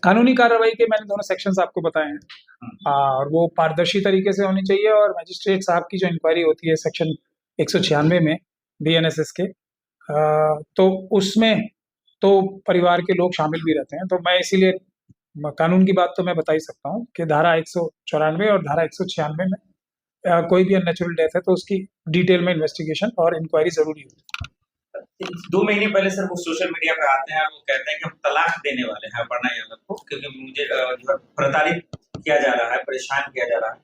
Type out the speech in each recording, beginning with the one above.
कानूनी कार्रवाई के मैंने दोनों सेक्शंस आपको बताए हैं, और वो पारदर्शी तरीके से होनी चाहिए। और मजिस्ट्रेट साहब की जो इंक्वायरी होती है सेक्शन 196 में बीएनएसएस के, तो उसमें तो परिवार के लोग शामिल भी रहते हैं। तो मैं इसीलिए कानून की बात तो मैं बता ही सकता हूँ कि धारा 194 और धारा 196 में कोई भी अननेचुरल डेथ है तो उसकी डिटेल में इन्वेस्टिगेशन और इंक्वायरी जरूरी होती है। 2 महीने पहले सर वो सोशल मीडिया पे आते हैं, वो कहते हैं कि हम तलाक देने वाले हैं अपर्णा यादव को, क्योंकि मुझे जो है प्रताड़ित किया जा रहा है, परेशान किया जा रहा है।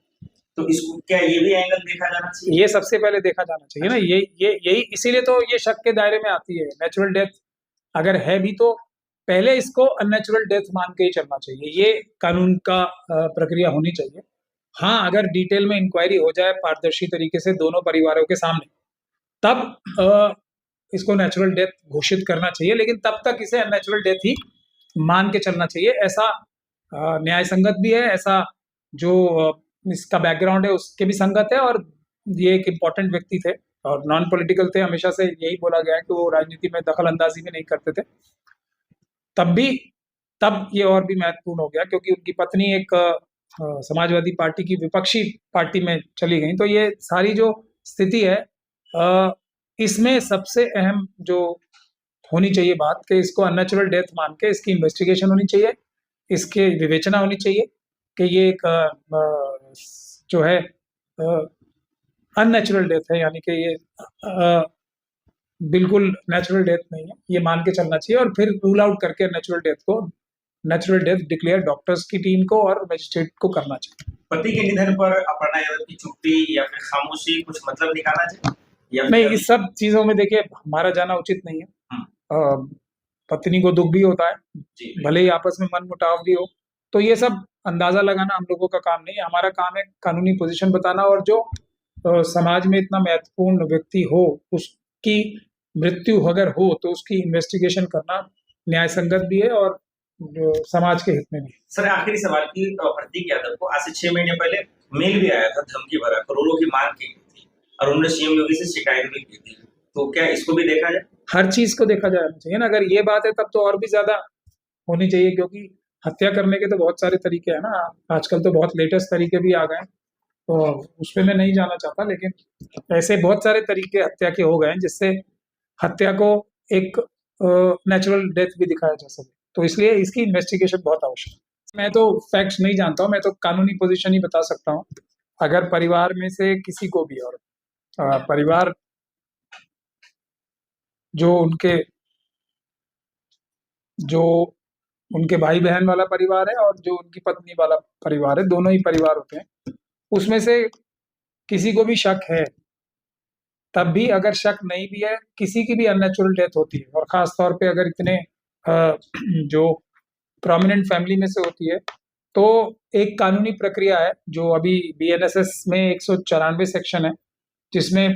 तो इसको क्या ये भी एंगल देखा जाना चाहिए? ये सबसे पहले देखा जाना चाहिए ना, ये यही इसीलिए तो ये शक के दायरे में आती है। नेचुरल डेथ अगर है भी तो पहले इसको अननेचुरल डेथ मान के ही चलना चाहिए, ये कानून का प्रक्रिया होनी चाहिए। हाँ, अगर डिटेल में इंक्वायरी हो जाए पारदर्शी तरीके से दोनों परिवारों के सामने, तब इसको नेचुरल डेथ घोषित करना चाहिए, लेकिन तब तक इसे अननेचुरल डेथ ही मान के चलना चाहिए। ऐसा न्याय संगत भी है, ऐसा जो इसका बैकग्राउंड है उसके भी संगत है। और ये एक इम्पोर्टेंट व्यक्ति थे और नॉन पॉलिटिकल थे, हमेशा से यही बोला गया है कि वो राजनीति में दखल अंदाजी भी नहीं करते थे। तब ये और भी महत्वपूर्ण हो गया क्योंकि उनकी पत्नी एक समाजवादी पार्टी की विपक्षी पार्टी में चली गई। तो ये सारी जो स्थिति है, इसमें सबसे अहम जो होनी चाहिए बात कि इसको अननेचुरल डेथ मान के इसकी इन्वेस्टिगेशन होनी चाहिए, इसके विवेचना होनी चाहिए कि ये एक जो है अननेचुरल डेथ है, यानी कि ये बिल्कुल नेचुरल डेथ नहीं है, ये मान के चलना चाहिए। और फिर रूल आउट करके नेचुरल डेथ डिक्लेयर डॉक्टर्स की टीम को और मजिस्ट्रेट को करना चाहिए। पति के निधन पर अपर्णा यादव की चुप्पी या फिर खामोशी कुछ मतलब निकालना चाहिए? नहीं, इस सब चीजों में देखिए हमारा जाना उचित नहीं है। पत्नी को दुख भी होता है, भले ही आपस में मनमुटाव भी हो, तो ये सब अंदाजा लगाना हम लोगों का काम नहीं है। हमारा काम है कानूनी पोजीशन बताना, और जो समाज में इतना महत्वपूर्ण व्यक्ति हो उसकी मृत्यु अगर हो तो उसकी इन्वेस्टिगेशन करना न्याय संगत भी है और समाज के हित में भी। सर आखिरी सवाल की, प्रतीक यादव को आज से 6 महीने पहले मेल भी आया था धमकी भरा, करोड़ों की मांग की गई थी और उन्होंने सीएम योगी से शिकायत भी की थी। तो क्या इसको भी देखा जाए? हर चीज को देखा जाना चाहिए ना। अगर ये बात है तब तो और भी ज्यादा होनी चाहिए, क्योंकि हत्या करने के तो बहुत सारे तरीके हैं ना। आजकल तो बहुत लेटेस्ट तरीके भी आ गए, तो उस पर मैं नहीं जाना चाहता, लेकिन ऐसे बहुत सारे तरीके हत्या के हो गए हैं जिससे हत्या को एक नेचुरल डेथ भी दिखाया जा सके। तो इसलिए इसकी इन्वेस्टिगेशन बहुत आवश्यक है। मैं तो फैक्ट्स नहीं जानता हूँ, मैं तो कानूनी पोजीशन ही बता सकता हूँ। अगर परिवार में से किसी को भी, और परिवार जो उनके भाई बहन वाला परिवार है और जो उनकी पत्नी वाला परिवार है, दोनों ही परिवार होते हैं, उसमें से किसी को भी शक है, तब भी अगर शक नहीं भी है, किसी की भी अननेचुरल डेथ होती है, और खास तौर पे अगर इतने जो प्रोमिनेंट फैमिली में से होती है, तो एक कानूनी प्रक्रिया है जो अभी बीएनएसएस में 194 सेक्शन है, जिसमें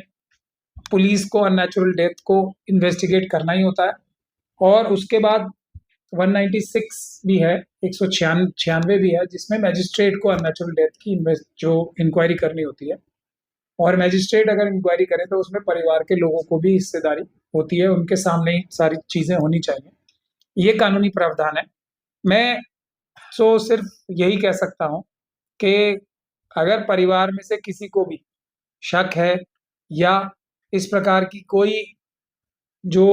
पुलिस को अननेचुरल डेथ को इन्वेस्टिगेट करना ही होता है। और उसके बाद 196 भी है, 196 भी है, जिसमें मैजिस्ट्रेट को अननेचुरल डेथ की जो इंक्वायरी करनी होती है। और मैजिस्ट्रेट अगर इंक्वायरी करे तो उसमें परिवार के लोगों को भी हिस्सेदारी होती है, उनके सामने ही सारी चीजें होनी चाहिए। ये कानूनी प्रावधान है। मैं सिर्फ यही कह सकता हूं कि अगर परिवार में से किसी को भी शक है या इस प्रकार की कोई जो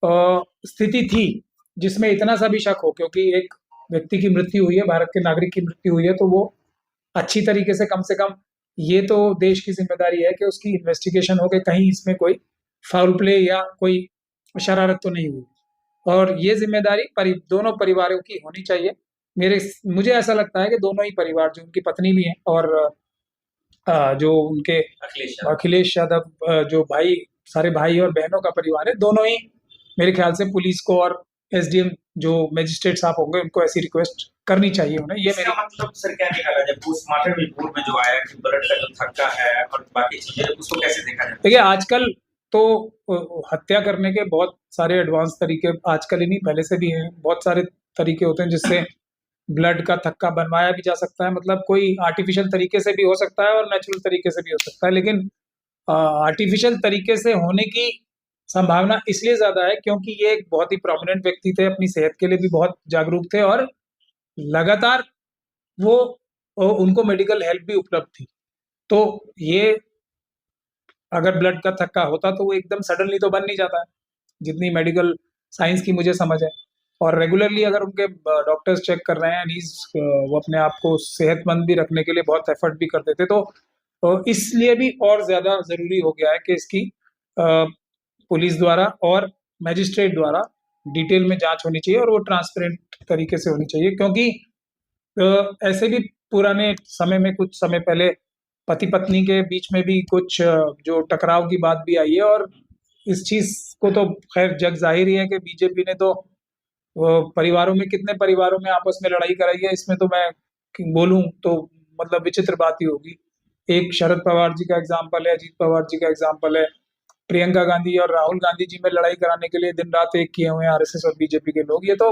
स्थिति थी जिसमें इतना सा भी शक हो, क्योंकि एक व्यक्ति की मृत्यु हुई है, भारत के नागरिक की मृत्यु हुई है, तो वो अच्छी तरीके से कम ये तो देश की जिम्मेदारी है कि उसकी इन्वेस्टिगेशन हो कि कहीं इसमें कोई फाउल प्ले या कोई शरारत तो नहीं हुई। और ये जिम्मेदारी दोनों परिवारों की होनी चाहिए। मुझे ऐसा लगता है कि दोनों ही परिवार, जो उनकी पत्नी भी है और जो उनके अखिलेश यादव जो सारे भाई और बहनों का परिवार है, दोनों ही मेरे ख्याल से पुलिस को और एसडीएम जो मजिस्ट्रेट साहब होंगे उनको ऐसी रिक्वेस्ट करनी चाहिए उन्हें। ये मेरा मतलब सर क्या निकाला जाए पोस्टमार्टम रिपोर्ट में जो आया कि ब्लड का जो थक्का है और बाकी चीजें, उसको कैसे देखा जाए? देखिए, आजकल तो हत्या करने के बहुत सारे एडवांस तरीके, आजकल ही नहीं पहले से भी हैं, बहुत सारे तरीके होते हैं जिससे ब्लड का थक्का बनवाया भी जा सकता है। मतलब कोई आर्टिफिशियल तरीके से भी हो सकता है और नेचुरल तरीके से भी हो सकता है, लेकिन आर्टिफिशियल तरीके से होने की संभावना इसलिए ज़्यादा है क्योंकि ये एक बहुत ही प्रोमिनेंट व्यक्ति थे, अपनी सेहत के लिए भी बहुत जागरूक थे और लगातार वो उनको मेडिकल हेल्प भी उपलब्ध थी। तो ये अगर ब्लड का थक्का होता तो वो एकदम सडनली तो बन नहीं जाता है, जितनी मेडिकल साइंस की मुझे समझ है। और रेगुलरली अगर उनके डॉक्टर्स चेक कर रहे हैं एंड वो अपने आप को सेहतमंद भी रखने के लिए बहुत एफर्ट भी करते थे, तो इसलिए भी और ज़्यादा ज़रूरी हो गया है कि इसकी पुलिस द्वारा और मैजिस्ट्रेट द्वारा डिटेल में जांच होनी चाहिए और वो ट्रांसपेरेंट तरीके से होनी चाहिए, क्योंकि ऐसे भी पुराने समय में कुछ समय पहले पति-पत्नी के बीच में भी कुछ जो टकराव की बात भी आई है और इस चीज़ को तो ख़ैर जग ज़ाहिर ही है कि बीजेपी ने तो परिवारों में कितने परिवारों में आपस में लड़ाई कराई है, इसमें तो मैं बोलूँ तो मतलब विचित्र बात ही होगी। एक शरद पवार जी का एग्ज़ाम्पल है, अजीत पवार जी का एग्ज़ाम्पल है, प्रियंका गांधी और राहुल गांधी जी में लड़ाई कराने के लिए दिन-रात एक किए हुए हैं आरएसएस और बीजेपी के लोग। ये तो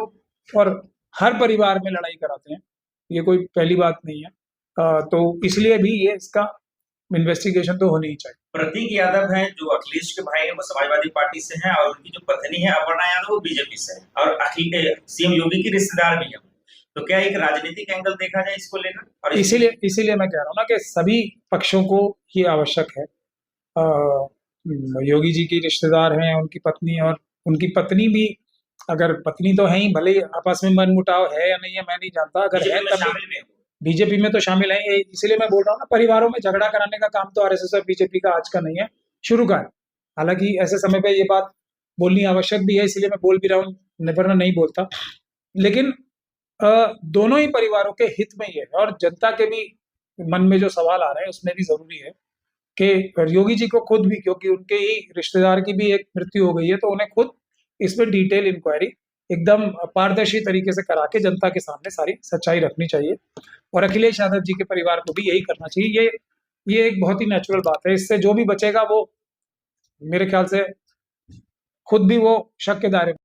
और हर परिवार में लड़ाई कराते हैं, ये कोई पहली बात नहीं है। तो इसलिए भी ये इसका इन्वेस्टिगेशन तो होनी ही चाहिए। प्रतीक यादव हैं जो अखिलेश के भाई हैं, वो समाजवादी पार्टी से हैं और उनकी जो पत्नी है अपर्णा यादव वो बीजेपी से है और सीएम योगी की रिश्तेदार भी है। तो क्या एक राजनीतिक एंगल देखा जाए इसको लेकर? और इसीलिए मैं कह रहा हूँ ना कि सभी पक्षों को ये आवश्यक है। योगी जी की रिश्तेदार हैं, उनकी पत्नी और उनकी पत्नी भी, अगर पत्नी तो है ही, भले ही आपस में मनमुटाव है या नहीं है मैं नहीं जानता, अगर है तब बीजेपी में तो शामिल है। इसीलिए मैं बोल रहा हूँ ना, परिवारों में झगड़ा कराने का काम तो आरएसएस और बीजेपी का आज का नहीं है, शुरू का है। हालांकि ऐसे समय पे ये बात बोलनी आवश्यक भी है, इसलिए मैं बोल भी रहा हूँ, वरना नहीं बोलता। लेकिन दोनों ही परिवारों के हित में ही है और जनता के भी मन में जो सवाल आ रहे हैं उसमें भी जरूरी है कि योगी जी को खुद भी, क्योंकि उनके ही रिश्तेदार की भी एक मृत्यु हो गई है, तो उन्हें खुद इसमें डिटेल इंक्वायरी एकदम पारदर्शी तरीके से करा के जनता के सामने सारी सच्चाई रखनी चाहिए और अखिलेश यादव जी के परिवार को भी यही करना चाहिए। ये एक बहुत ही नेचुरल बात है। इससे जो भी बचेगा वो मेरे ख्याल से खुद भी वो शक के दायरे